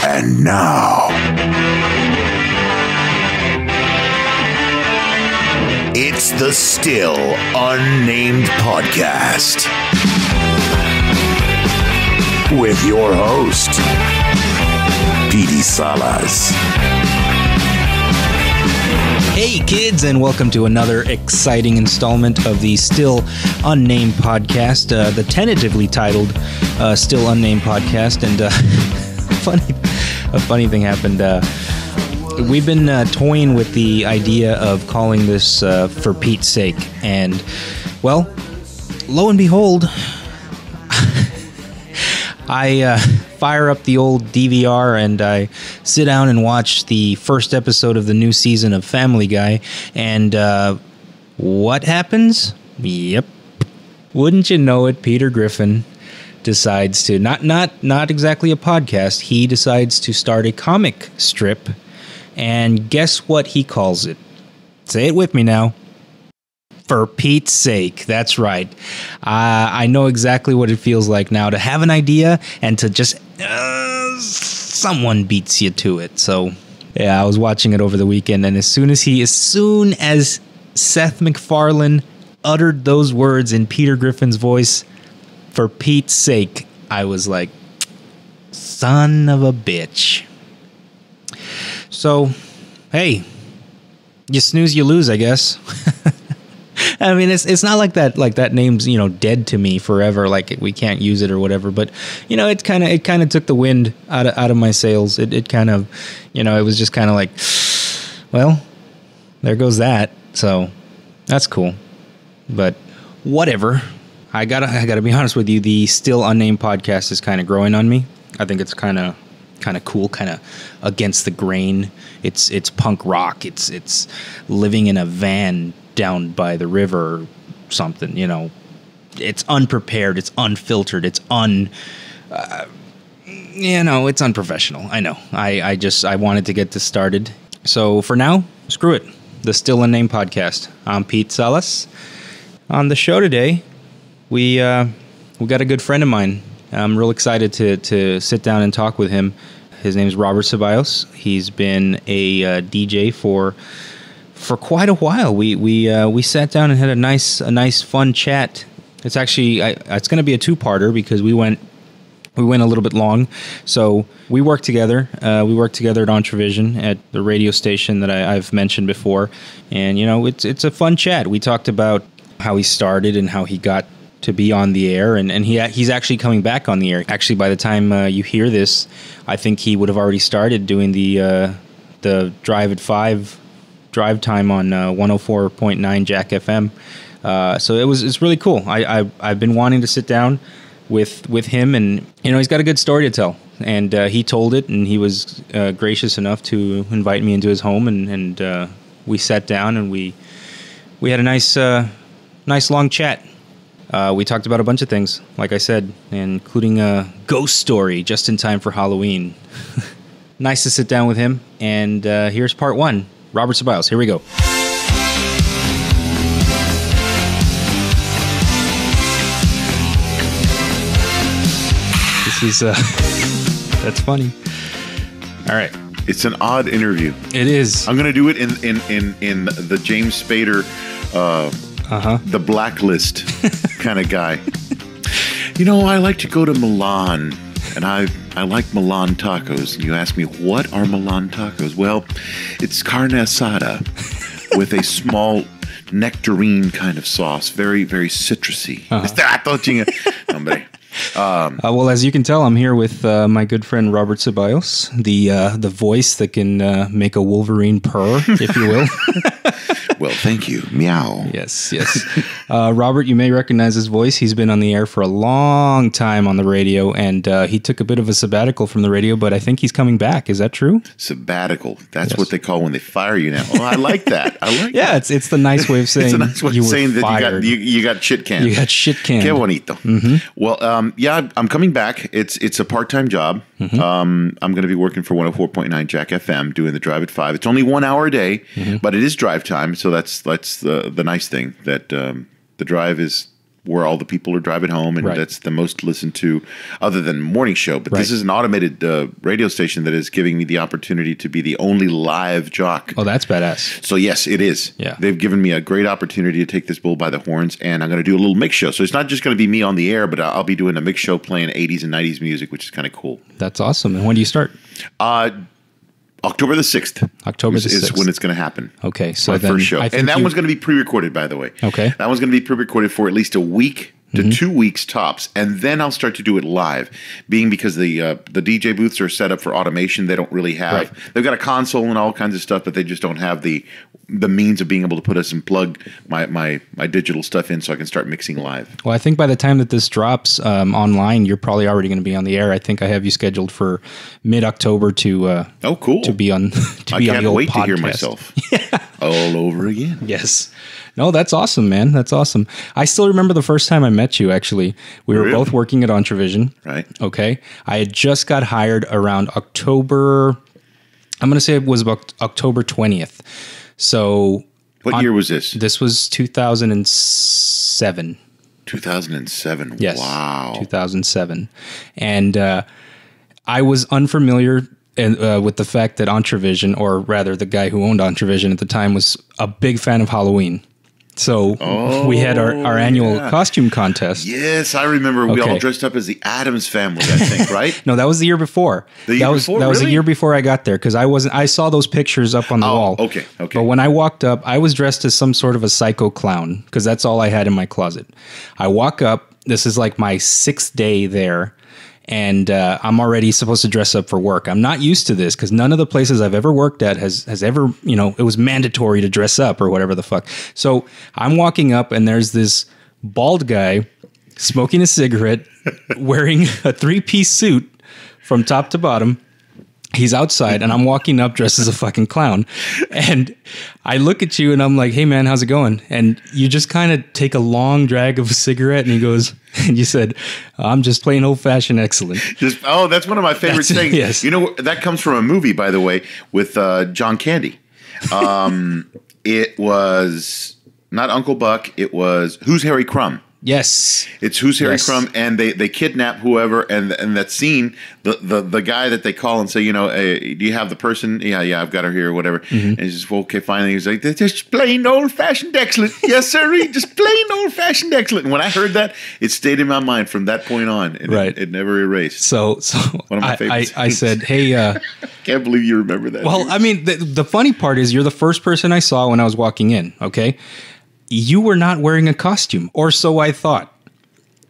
And now, it's the Still Unnamed Podcast with your host, Petey Salas. Hey kids, and welcome to another exciting installment of the Still Unnamed Podcast, the tentatively titled Still Unnamed Podcast. And a funny thing happened. We've been toying with the idea of calling this For Pete's Sake. And, well, lo and behold, I fire up the old DVR and I sit down and watch the first episode of the new season of Family Guy. And what happens? Yep. Wouldn't you know it, Peter Griffin decides to, not exactly a podcast, he decides to start a comic strip. And guess what he calls it? Say it with me now. For Pete's Sake. That's right. I know exactly what it feels like now to have an idea and to just someone beats you to it. So yeah, I was watching it over the weekend, and as soon as Seth MacFarlane uttered those words in Peter Griffin's voice, for Pete's sake, I was like, son of a bitch. So, hey, you snooze, you lose, I guess. I mean, it's not like that name's, dead to me forever, like we can't use it or whatever, but it kind of took the wind out of my sails. It kind of, it was just kind of like, well, there goes that. So that's cool. But whatever. I gotta be honest with you, the Still Unnamed Podcast is kind of growing on me. I think it's kind of cool, kind of against the grain. It's punk rock. It's living in a van down by the river or something, It's unprepared, it's unfiltered, it's it's unprofessional. I know. I wanted to get this started. So for now, screw it. The Still Unnamed Podcast. I'm Pete Salas. On the show today, we got a good friend of mine. I'm real excited to sit down and talk with him. His name is Robert Ceballos. He's been a DJ for quite a while. We sat down and had a nice fun chat. It's actually it's going to be a two-parter because we went a little bit long. So we worked together. We worked together at Entrevision at the radio station that I've mentioned before, and it's a fun chat. We talked about how he started and how he got to be on the air, and he's actually coming back on the air. Actually, by the time you hear this, I think he would have already started doing the Drive at 5 drive time on 104.9 Jack FM. So it's really cool. I've been wanting to sit down with him, and he's got a good story to tell, and he told it, and he was gracious enough to invite me into his home, and we sat down and we had a nice long chat. We talked about a bunch of things, like I said, including a ghost story just in time for Halloween. Nice to sit down with him, and here's part one. Robert Ceballos, here we go. This is, that's funny. All right. It's an odd interview. It is. I'm going to do it in the James Spader, the Blacklist kind of guy. I like to go to Milan, and I like Milan tacos. And you ask me, what are Milan tacos? Well, it's carne asada with a small nectarine kind of sauce. Very, very citrusy. Well, as you can tell, I'm here with my good friend Robert Ceballos, the voice that can make a Wolverine purr, if you will. Well, thank you. Meow. Yes. Robert, you may recognize his voice. He's been on the air for a long time on the radio, and he took a bit of a sabbatical from the radio, but I think he's coming back. Is that true? Sabbatical. That's what they call when they fire you now. Oh, I like that. Yeah, it's the nice way of saying it's a nice way of saying that you got shit canned. You got shit canned. Qué bonito. Mm-hmm. Well, I'm coming back. It's a part-time job. Mm-hmm. I'm going to be working for 104.9 Jack FM doing the Drive at 5. It's only 1 hour a day, but it is drive time, so that's the nice thing, that the drive is where all the people are driving home, and that's the most listened to other than morning show. But this is an automated radio station that is giving me the opportunity to be the only live jock. Oh, that's badass. So yes, it is. Yeah. They've given me a great opportunity to take this bull by the horns, and I'm going to do a little mix show. So it's not just going to be me on the air, but I'll be doing a mix show playing 80s and 90s music, which is kind of cool. That's awesome. And when do you start? October the 6th. October the 6th. Is when it's going to happen. Okay. So my first show. And that one's going to be pre-recorded, by the way. Okay. That one's going to be pre-recorded for at least a week to 2 weeks tops, and then I'll start to do it live. Being because the DJ booths are set up for automation, they don't really have. They've got a console and all kinds of stuff, but they just don't have the means of being able to put us and plug my digital stuff in, so I can start mixing live. Well, I think by the time that this drops online, you're probably already going to be on the air. I think I have you scheduled for mid-October to cool to be on. I can't wait to hear myself all over again. Yes. No, that's awesome, man. That's awesome. I still remember the first time I met you, actually. We were both working at Entravision. Right. Okay. I had just got hired around October, I'm going to say it was about October 20th. So. What year was this? This was 2007. 2007. Yes. Wow. 2007. And I was unfamiliar with the fact that Entravision, or rather the guy who owned Entravision at the time, was a big fan of Halloween. So we had our annual costume contest. Yes, I remember. We all dressed up as the Addams Family, I think, right? No, that was the year before. That was the year before I got there, because I saw those pictures up on the wall. Okay. But when I walked up, I was dressed as some sort of a psycho clown, because that's all I had in my closet. I walk up. This is like my 6th day there. And I'm already supposed to dress up for work. I'm not used to this because none of the places I've ever worked at has ever, it was mandatory to dress up or whatever the fuck. So I'm walking up and there's this bald guy smoking a cigarette, wearing a 3-piece suit from top to bottom. He's outside and I'm walking up dressed as a fucking clown. And I look at you and I'm like, hey man, how's it going? And you just kind of take a long drag of a cigarette and he goes, and you said, I'm just plain old fashioned excellent. That's one of my favorite things. Yes. That comes from a movie, by the way, with John Candy. It was not Uncle Buck. It was Who's Harry Crumb? Yes. It's Who's Harry Crumb, and they kidnap whoever, and that scene, the guy that they call and say, hey, do you have the person? Yeah, I've got her here, or whatever. And he's just, well, okay, finally, he's like, they're just plain old-fashioned excellent. Yes, sir, just plain old-fashioned excellent. And when I heard that, it stayed in my mind from that point on, and it never erased. So one of my favorites. I said, hey. Can't believe you remember that. Well, I mean, the funny part is you're the first person I saw when I was walking in, okay? You were not wearing a costume, or so I thought.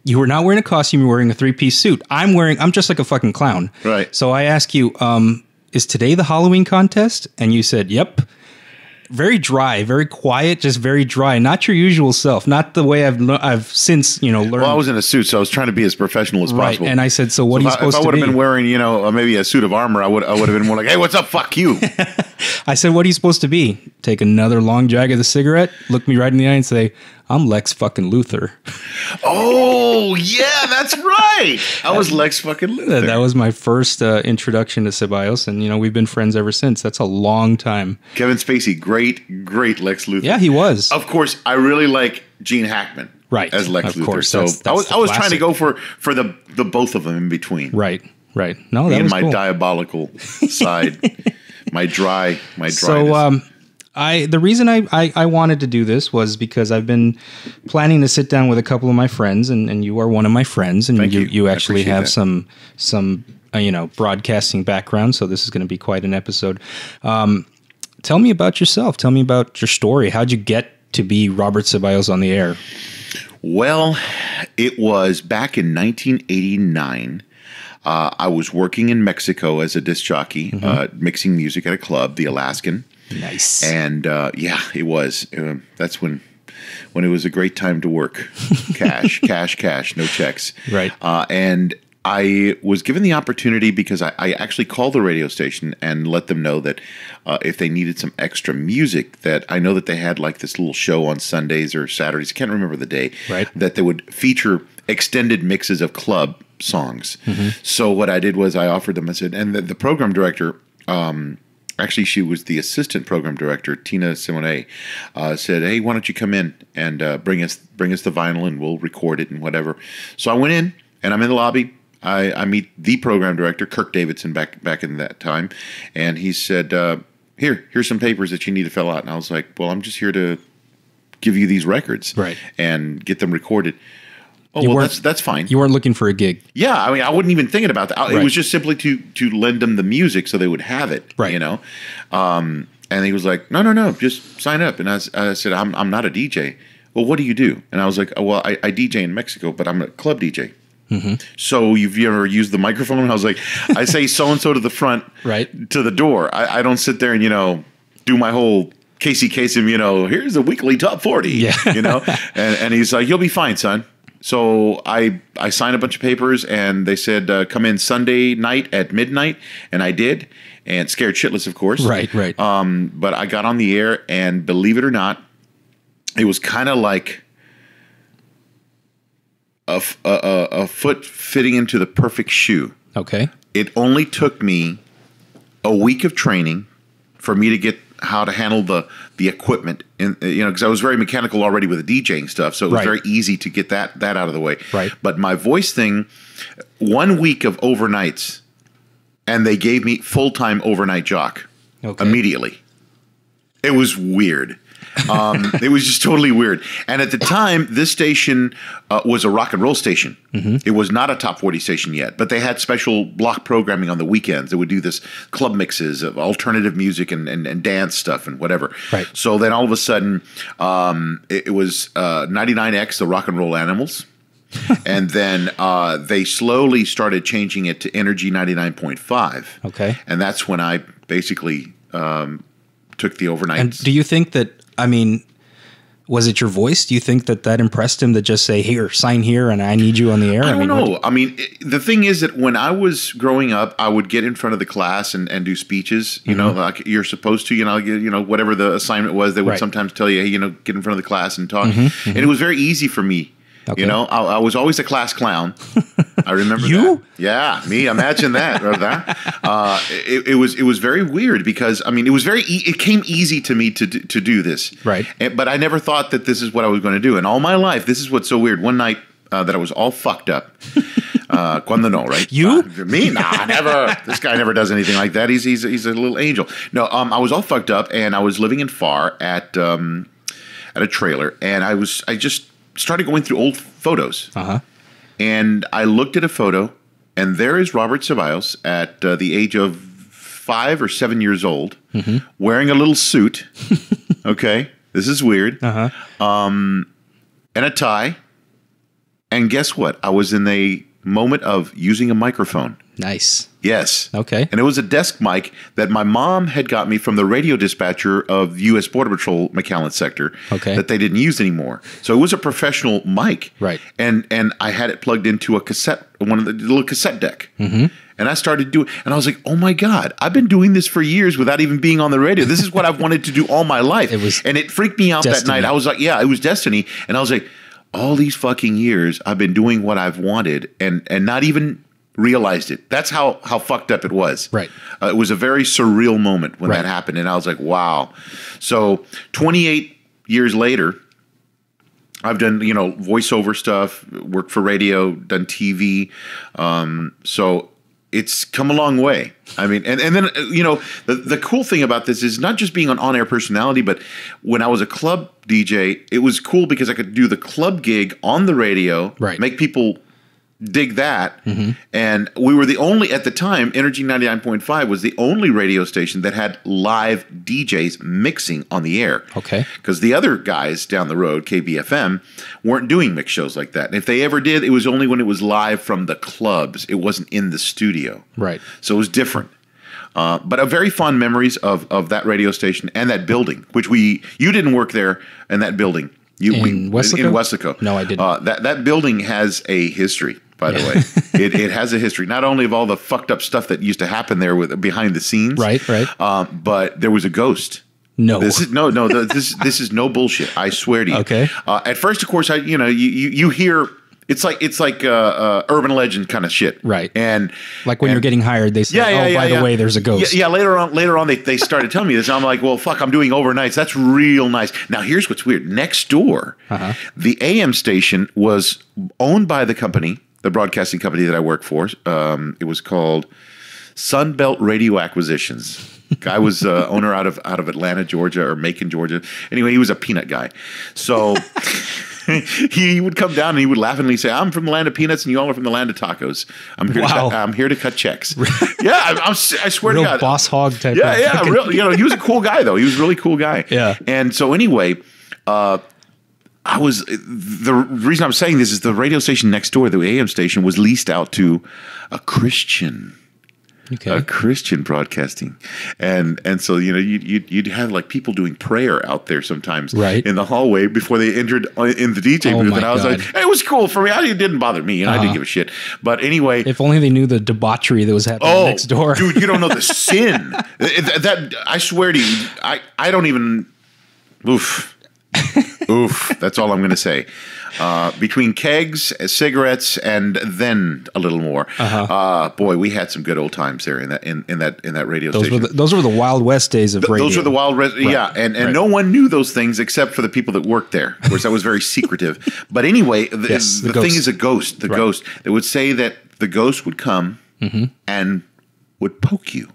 You were not wearing a costume. You were wearing a 3-piece suit. I'm just like a fucking clown. Right. So I ask you, is today the Halloween contest? And you said, yep. Very dry, very quiet, just very dry. Not your usual self. Not the way I've since learned. Well, I was in a suit, so I was trying to be as professional as possible. And I said, so what are you supposed to be? If I would have been wearing, maybe a suit of armor, I would have been more like, hey, what's up? Fuck you. I said, what are you supposed to be? Take another long drag of the cigarette, look me right in the eye and say, I'm Lex fucking Luthor. Oh, yeah, that's right. I was Lex fucking Luthor. That was my first introduction to Ceballos, and, we've been friends ever since. That's a long time. Kevin Spacey, great Lex Luthor. Yeah, he was. Of course, I really like Gene Hackman as Lex Luthor. Course, so that's I was trying to go for the both of them in between. Right. No, that was my cool. Diabolical side, my dryness. So, the reason I wanted to do this was because I've been planning to sit down with a couple of my friends, and you are one of my friends, and you actually have some broadcasting background, so this is going to be quite an episode. Tell me about yourself. Tell me about your story. How'd you get to be Robert Ceballos on the air? Well, it was back in 1989. I was working in Mexico as a disc jockey, mixing music at a club, the Alaskan. Nice. And it was. That's when it was a great time to work. Cash, no checks. Right. And I was given the opportunity because I actually called the radio station and let them know that if they needed some extra music, that I know that they had like this little show on Sundays or Saturdays, I can't remember the day, that they would feature extended mixes of club songs. So what I did was I offered them, I said, and the program director actually, she was the assistant program director, Tina Simone, said, "Hey, why don't you come in and bring us the vinyl and we'll record it and whatever." So I went in and I'm in the lobby. I meet the program director, Kirk Davidson, back in that time, and he said, here's some papers that you need to fill out. And I was like, well, I'm just here to give you these records and get them recorded. Oh, well, that's fine. You weren't looking for a gig. Yeah, I mean, I wasn't even thinking about that. It was just simply to lend them the music so they would have it, you know. And he was like, no, just sign up. And I said, I'm not a DJ. Well, what do you do? And I was like, oh, well, I DJ in Mexico, but I'm a club DJ. Mm-hmm. So you ever used the microphone? And I was like, I say so-and-so to the front, to the door. I don't sit there and, do my whole Casey Kasem, here's a weekly top 40, and he's like, you'll be fine, son. So I signed a bunch of papers and they said, come in Sunday night at midnight. And I did, and scared shitless, of course. Right. But I got on the air, and believe it or not, it was kind of like a foot fitting into the perfect shoe. Okay. It only took me a week of training for me to get how to handle the equipment, because I was very mechanical already with the DJing stuff, so it was very easy to get that out of the way. Right. But my voice thing, 1 week of overnights, and they gave me full-time overnight jock immediately. It was weird. It was just totally weird. And at the time, this station was a rock and roll station. Mm-hmm. It was not a top 40 station yet, but they had special block programming on the weekends. They would do this club mixes of alternative music and dance stuff and whatever. Right. So then all of a sudden, it was 99X, the Rock and Roll Animals. And then they slowly started changing it to Energy 99.5. Okay. And that's when I basically took the overnight. And do you think that, was it your voice? Do you think that impressed him to just say, here, sign here, and I need you on the air? I don't know. The thing is that when I was growing up, I would get in front of the class and do speeches, like you're supposed to, whatever the assignment was, they would sometimes tell you, hey, get in front of the class and talk. Mm-hmm. And it was very easy for me. Okay. I was always a class clown. I remember that. Yeah, me. Imagine that. It was very weird because it was it came easy to me to do this. Right. But I never thought that this is what I was going to do. And all my life, this is what's so weird. One night that I was all fucked up. Cuando no, right? You? Me? Nah, never. This guy never does anything like that. He's a little angel. No, I was all fucked up, and I was living in Far at a trailer, and I just started going through old photos. Uh-huh. And I looked at a photo, and there is Robert Ceballos at the age of 5 or 7 years old, wearing a little suit. Okay, this is weird. Uh-huh. And a tie. And guess what? I was in a moment of using a microphone. Nice. Yes. Okay. And it was a desk mic that my mom had got me from the radio dispatcher of U.S. Border Patrol McAllen sector. Okay. That they didn't use anymore. So it was a professional mic. Right. And I had it plugged into a cassette, one of the little cassette deck. Mm-hmm. And I started doing, and I was like, oh my God, I've been doing this for years without even being on the radio. This is what I've wanted to do all my life. And it freaked me out that night. I was like, yeah, it was destiny. And I was like, all these fucking years I've been doing what I've wanted and not even realized it. That's how fucked up it was. Right. It was a very surreal moment when that happened. And I was like, wow. So 28 years later, I've done, voiceover stuff, worked for radio, done TV. So it's come a long way. And then, the cool thing about this is not just being an on-air personality, but when I was a club DJ, it was cool because I could do the club gig on the radio, make people dig that. Mm-hmm. And we were the only, at the time, Energy 99.5 was the only radio station that had live DJs mixing on the air. Okay. Because the other guys down the road, KBFM, weren't doing mix shows like that. And if they ever did, it was only when it was live from the clubs. It wasn't in the studio. Right. So it was different. But a very fond memories of that radio station and that building, which you didn't work there in that building. In Weslaco? In Weslaco. No, I didn't. That building has a history. By the way, it has a history, not only of all the fucked up stuff that used to happen there with behind the scenes, right, but there was a ghost. No, this is this is no bullshit. I swear to you. Okay. At first, of course, you hear It's like urban legend kind of shit, right? And like when you're getting hired, they say, by the way, there's a ghost. Yeah, later on, they started telling me this. And I'm like, well, fuck, I'm doing overnights. That's real nice. Now, here's what's weird. Next door, the AM station was owned by the company, the broadcasting company that I work for. It was called Sunbelt Radio Acquisitions. Guy was owner out of Atlanta, Georgia, or Macon, Georgia. Anyway, he was a peanut guy. So he would come down and he would laughingly say, "I'm from the land of peanuts, and you all are from the land of tacos. I'm here to cut checks." Yeah, I swear real to God, boss hog type. Yeah, real. He was a cool guy though. He was a really cool guy. Yeah. And so anyway, the reason I'm saying this is the radio station next door, the AM station, was leased out to a Christian. Okay. A Christian broadcasting, and so you'd have like people doing prayer out there sometimes, right, in the hallway before they entered in the DJ booth, and I was like, hey, it was cool for me. It didn't bother me, and I didn't give a shit. But anyway, if only they knew the debauchery that was happening next door, dude, you don't know the sin that I swear to you, I don't even. Oof. That's all I'm going to say. Between kegs, cigarettes, and then a little more. Boy, we had some good old times there in that radio station. Those were the Wild West days of radio. Those were the Wild West, right. Yeah, and right. No one knew those things except for the people that worked there. Of course, that was very secretive. But anyway, the thing is a ghost. The ghost. They would say that the ghost would come and would poke you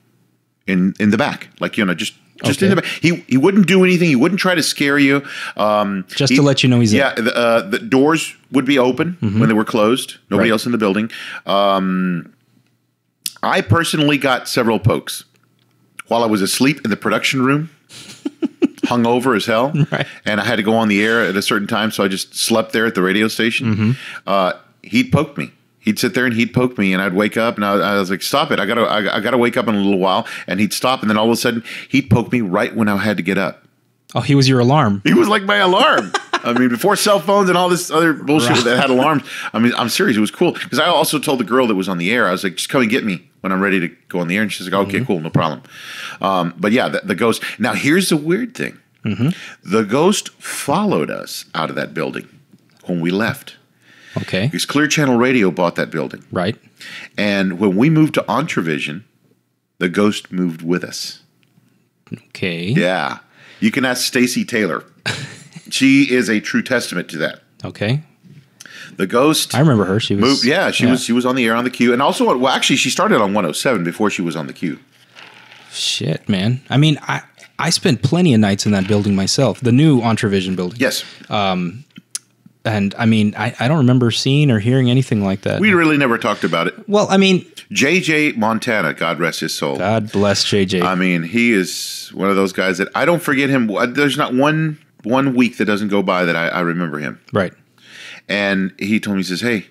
in the back, like just in the back. He wouldn't do anything. He wouldn't try to scare you. Just to let you know he's there. Yeah, the doors would be open when they were closed. Nobody else in the building. I personally got several pokes while I was asleep in the production room, hungover as hell, and I had to go on the air at a certain time, so I just slept there at the radio station. He'd poke me. He'd sit there and he'd poke me, and I'd wake up, and I was like, "Stop it! I gotta wake up in a little while." And he'd stop, and then all of a sudden, he'd poke me right when I had to get up. Oh, he was your alarm. He was like my alarm. I mean, before cell phones and all this other bullshit that had alarms. I mean, I'm serious. It was cool because I also told the girl that was on the air, I was like, "Just come and get me when I'm ready to go on the air." And she's like, "Okay, cool, no problem." But yeah, the ghost. Now, here's the weird thing: the ghost followed us out of that building when we left. Okay. Because Clear Channel Radio bought that building. Right. And when we moved to Entravision, the ghost moved with us. Okay. Yeah. You can ask Stacy Taylor. She is a true testament to that. Okay. The ghost. I remember her. She was moved. Yeah, she was on the air on the Q. And also, actually, she started on 107 before she was on the Q. Shit, man. I mean, I spent plenty of nights in that building myself. The new Entravision building. Yes. And I mean, I don't remember seeing or hearing anything like that. We really never talked about it. Well, I mean, JJ Montana, God rest his soul. God bless JJ. I mean, he is one of those guys that I don't forget him. There's not one week that doesn't go by that I remember him. Right. And he told me, he says, "Hey,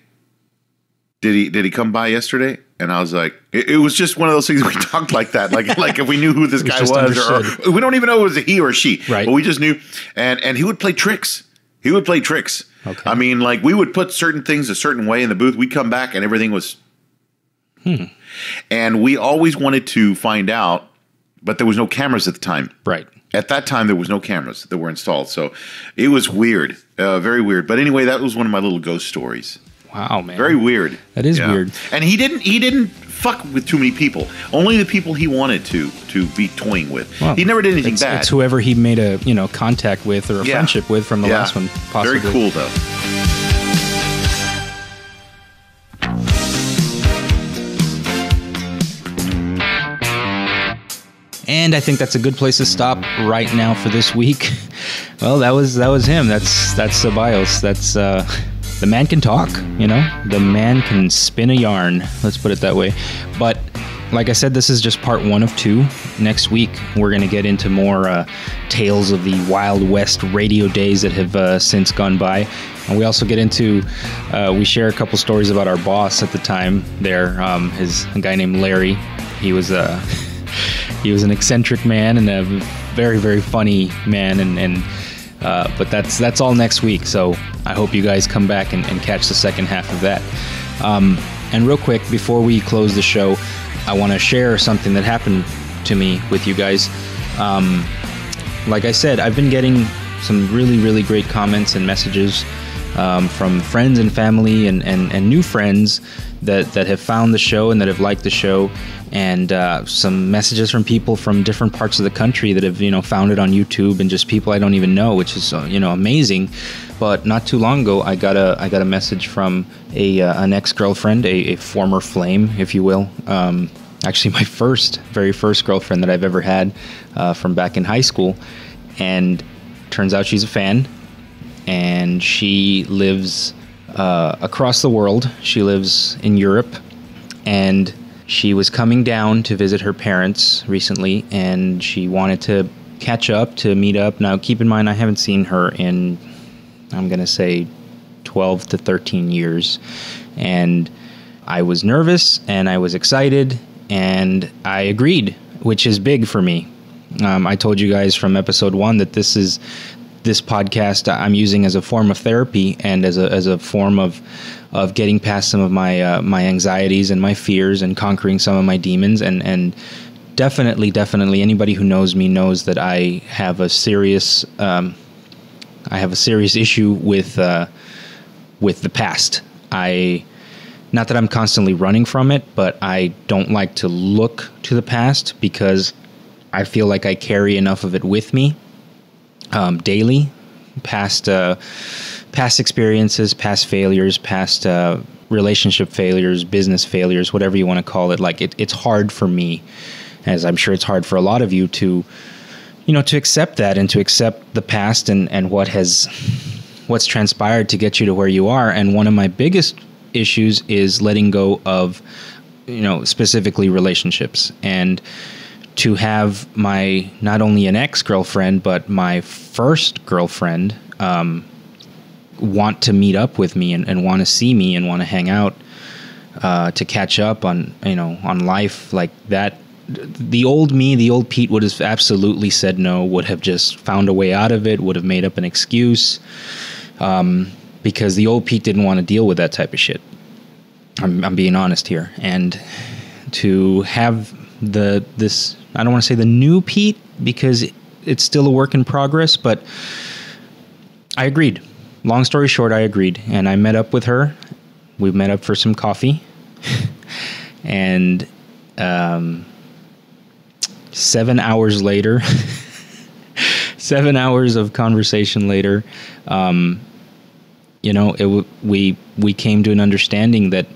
did he come by yesterday?" And I was like, it was just one of those things we talked like that, like if we knew who this guy was, or we don't even know if it was a he or a she, right? But we just knew, and he would play tricks. He would play tricks. Okay. I mean, like we would put certain things a certain way in the booth. We'd come back and everything was, and we always wanted to find out, but there was no cameras at the time. Right. At that time, there was no cameras that were installed, so it was weird, very weird. But anyway, that was one of my little ghost stories. Wow, man. Very weird. That is weird. And he didn't fuck with too many people. Only the people he wanted to be toying with. Well, he never did anything bad. It's whoever he made a contact with or a friendship with from the last one. Possibly. Very cool though. And I think that's a good place to stop right now for this week. Well, that was him. That's Ceballos. That's the man can talk, The man can spin a yarn. Let's put it that way. But like I said, this is just part 1 of 2. Next week, we're going to get into more tales of the Wild West radio days that have since gone by. And we also get into, we share a couple stories about our boss at the time there. A guy named Larry. He was an eccentric man and a very, very funny man. But that's all next week. So I hope you guys come back and catch the second half of that. And real quick, before we close the show, I want to share something that happened to me with you guys. Like I said, I've been getting some really, really great comments and messages from friends and family and new friends that have found the show and that have liked the show, and some messages from people from different parts of the country that have, found it on YouTube, and just people I don't even know, which is, amazing. But not too long ago, I got a message from an ex-girlfriend, a former flame, if you will. Actually, my very first girlfriend that I've ever had, from back in high school. And turns out she's a fan, and she lives across the world. She lives in Europe, and she was coming down to visit her parents recently, and she wanted to catch up, to meet up. Now, keep in mind, I haven't seen her in, I'm going to say, 12 to 13 years. And I was nervous, and I was excited, and I agreed, which is big for me. I told you guys from episode 1 that this podcast I'm using as a form of therapy, and as a form of getting past some of my my anxieties and my fears, and conquering some of my demons. And definitely anybody who knows me knows that I have a serious issue with the past. Not that I'm constantly running from it, but I don't like to look to the past, because I feel like I carry enough of it with me daily. Past experiences, past failures, past relationship failures, business failures, whatever you want to call it. Like it's hard for me, as I'm sure it's hard for a lot of you, to accept that, and to accept the past and what's transpired to get you to where you are. And one of my biggest issues is letting go of, specifically relationships. And to have not only an ex-girlfriend, but my first girlfriend want to meet up with me and want to see me and want to hang out, to catch up on life like that. The old me, the old Pete, would have absolutely said no, would have just found a way out of it, would have made up an excuse, because the old Pete didn't want to deal with that type of shit. I'm being honest here. And to have this, I don't want to say the new Pete, because it's still a work in progress, but I agreed. Long story short, I agreed. And I met up with her. We met up for some coffee. And 7 hours later, 7 hours of conversation later, we came to an understanding that,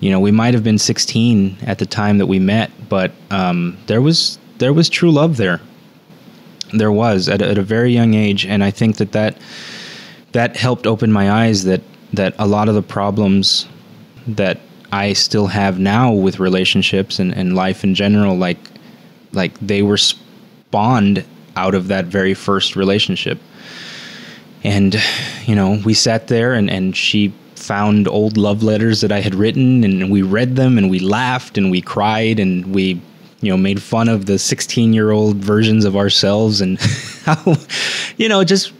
we might have been 16 at the time that we met, but there was true love there. There was at a very young age, and I think that helped open my eyes that a lot of the problems that I still have now with relationships and life in general, like they were spawned out of that very first relationship. And, we sat there and she found old love letters that I had written, and we read them, and we laughed and we cried, and we, made fun of the 16-year-old versions of ourselves, and how,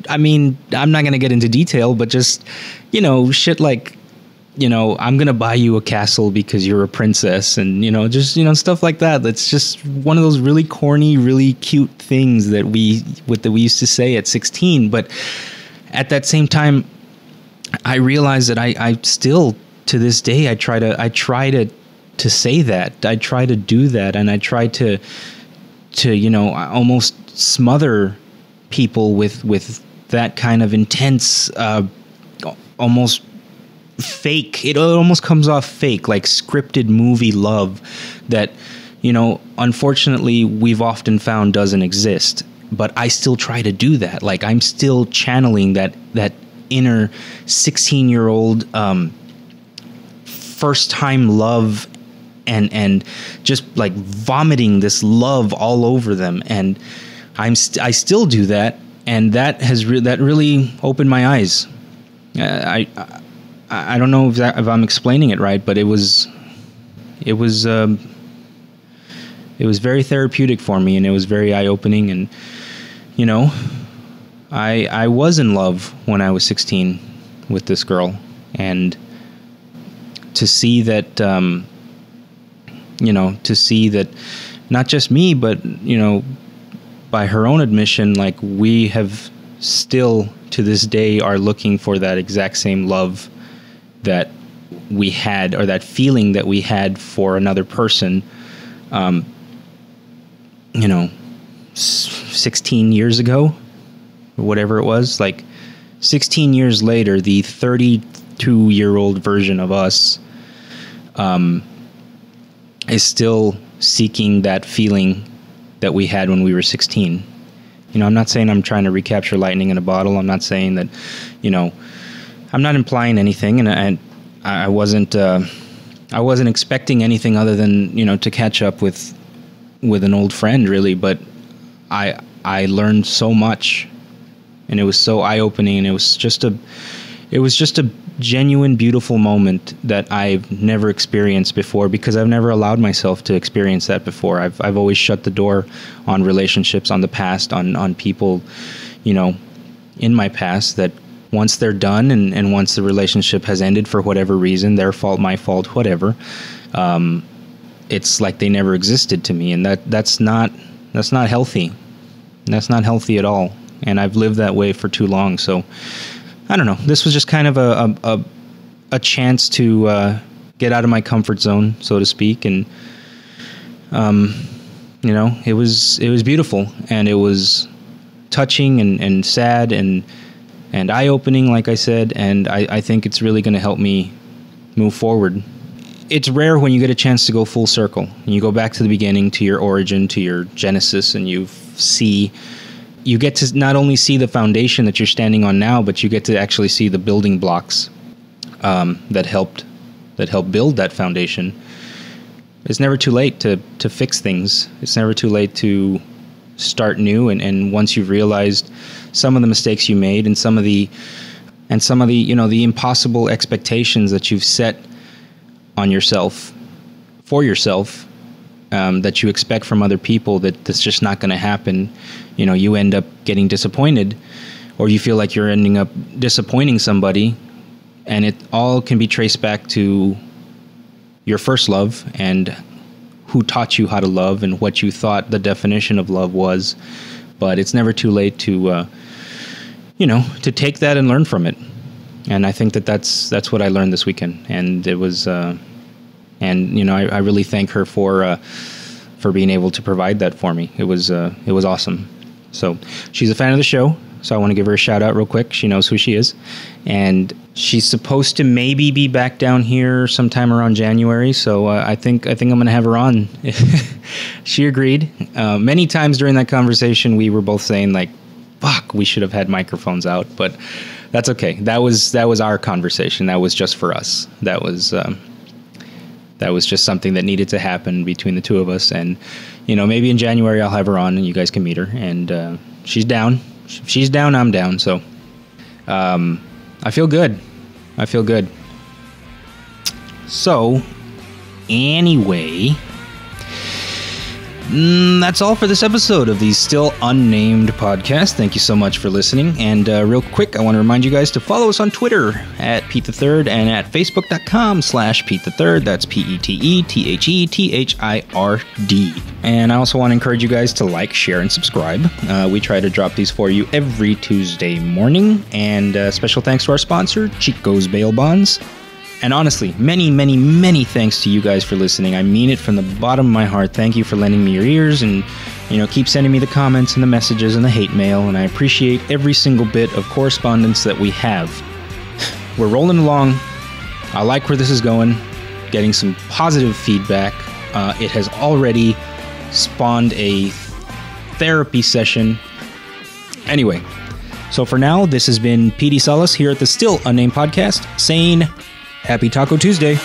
I'm not going to get into detail, but just, shit like, I'm going to buy you a castle because you're a princess, and, stuff like that. That's just one of those really corny, really cute things that we used to say at 16. But at that same time, I realized that I still, to this day, I try to say that. I try to do that, and I try to almost smother people with that kind of intense, almost fake. It almost comes off fake, like scripted movie love that, unfortunately we've often found doesn't exist. But I still try to do that. Like, I'm still channeling that inner 16-year-old first time love, and just like vomiting this love all over them. And I still do that, and that has that really opened my eyes. I don't know if I'm explaining it right, but it was very therapeutic for me, and it was very eye-opening. And I was in love when I was 16 with this girl, and to see that, not just me, but, by her own admission, like, we have still to this day are looking for that exact same love that we had, or that feeling that we had for another person, 16 years ago, or whatever it was. Like 16 years later, the 32-year-old version of us is still seeking that feeling that we had when we were 16. I'm not saying I'm trying to recapture lightning in a bottle. I'm not saying that, I'm not implying anything, and I wasn't expecting anything other than, to catch up with an old friend, really. But I learned so much, and it was so eye-opening, and it was just a genuine, beautiful moment that I've never experienced before, because I've never allowed myself to experience that before. I've always shut the door on relationships, on the past, on people, in my past, that once they're done and once the relationship has ended for whatever reason, their fault, my fault, whatever, it's like they never existed to me. And that's not healthy. That's not healthy at all. And I've lived that way for too long. So I don't know. This was just kind of a chance to get out of my comfort zone, so to speak. And, it was beautiful, and it was touching and sad and eye-opening, like I said. And I think it's really going to help me move forward. It's rare when you get a chance to go full circle and you go back to the beginning, to your origin, to your genesis, and you get to not only see the foundation that you're standing on now, but you get to actually see the building blocks that helped build that foundation. It's never too late to fix things. It's never too late to start new. And once you've realized some of the mistakes you made and some of the the impossible expectations that you've set on yourself, for yourself, that you expect from other people, that's just not going to happen. You end up getting disappointed, or you feel like you're ending up disappointing somebody, and it all can be traced back to your first love and who taught you how to love and what you thought the definition of love was. But it's never too late to to take that and learn from it. And I think that's what I learned this weekend. And it was I really thank her for being able to provide that for me. It was awesome. So she's a fan of the show, so I want to give her a shout out real quick. She knows who she is, and she's supposed to maybe be back down here sometime around January. So I think I'm going to have her on. She agreed. Many times during that conversation, we were both saying like, "Fuck, we should have had microphones out," but that's okay. That was our conversation. That was just for us. That was just something that needed to happen between the two of us. And, maybe in January I'll have her on and you guys can meet her. And she's down. If she's down, I'm down. So I feel good. So anyway, that's all for this episode of the Still Unnamed podcast. Thank you so much for listening. And real quick, I want to remind you guys to follow us on Twitter at Pete the Third and at Facebook.com/Pete the Third. That's PETETHETHIRD. And I also want to encourage you guys to like, share, and subscribe. We try to drop these for you every Tuesday morning. And special thanks to our sponsor, Chico's Bail Bonds. And honestly, many, many, many thanks to you guys for listening. I mean it from the bottom of my heart. Thank you for lending me your ears and, keep sending me the comments and the messages and the hate mail. And I appreciate every single bit of correspondence that we have. We're rolling along. I like where this is going. Getting some positive feedback. It has already spawned a therapy session. Anyway, so for now, this has been Petey Salas here at the Still Unnamed podcast saying, Happy Taco Tuesday.